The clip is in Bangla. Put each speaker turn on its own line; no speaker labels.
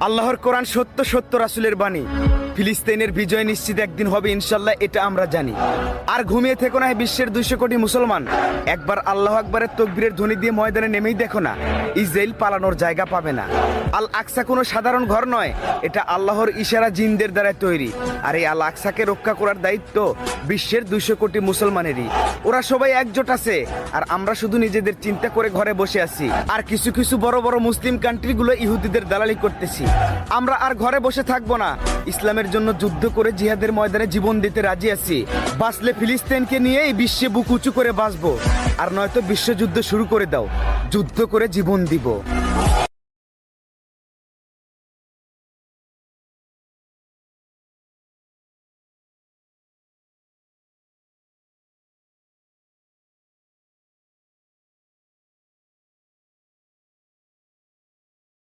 আল্লাহর কোরআন সত্য, সত্য রাসূলের বাণী। ফিলিস্তিনের বিজয় নিশ্চিত একদিন হবে ইনশাল্লাহ, এটা আমরা জানি। আর ঘুমিয়ে থেকো না বিশ্বের 200 কোটি মুসলমান, একবার আল্লাহু আকবারের তাকবীরের ধ্বনি দিয়ে ময়দানে নেমেই দেখো না, ইসরাইল পালানোর জায়গা পাবে না। আল আকসা কোনো সাধারণ ঘর নয়, এটা আল্লাহর ইশারা জিনদের দ্বারা তৈরি। আর এই আল আকসাকে রক্ষা করার দায়িত্ব বিশ্বের 200 কোটি মুসলমানেরই। ওরা সবাই একজোট আছে, আর আমরা শুধু নিজেদের চিন্তা করে ঘরে বসে আছি। আর কিছু কিছু বড় বড় মুসলিম কান্ট্রিগুলো ইহুদিদের দালালি করতেছি। আমরা আর ঘরে বসে থাকবো না, ইসলামের জন্য যুদ্ধ করে জিহাদের ময়দানে জীবন দিতে রাজি আছি। বাঁচলে ফিলিস্তিনকে নিয়ে এই বিশ্বে বুক উঁচু করে বাঁচবো, আর নয়তো বিশ্বযুদ্ধ শুরু করে দাও, যুদ্ধ করে জীবন দিব।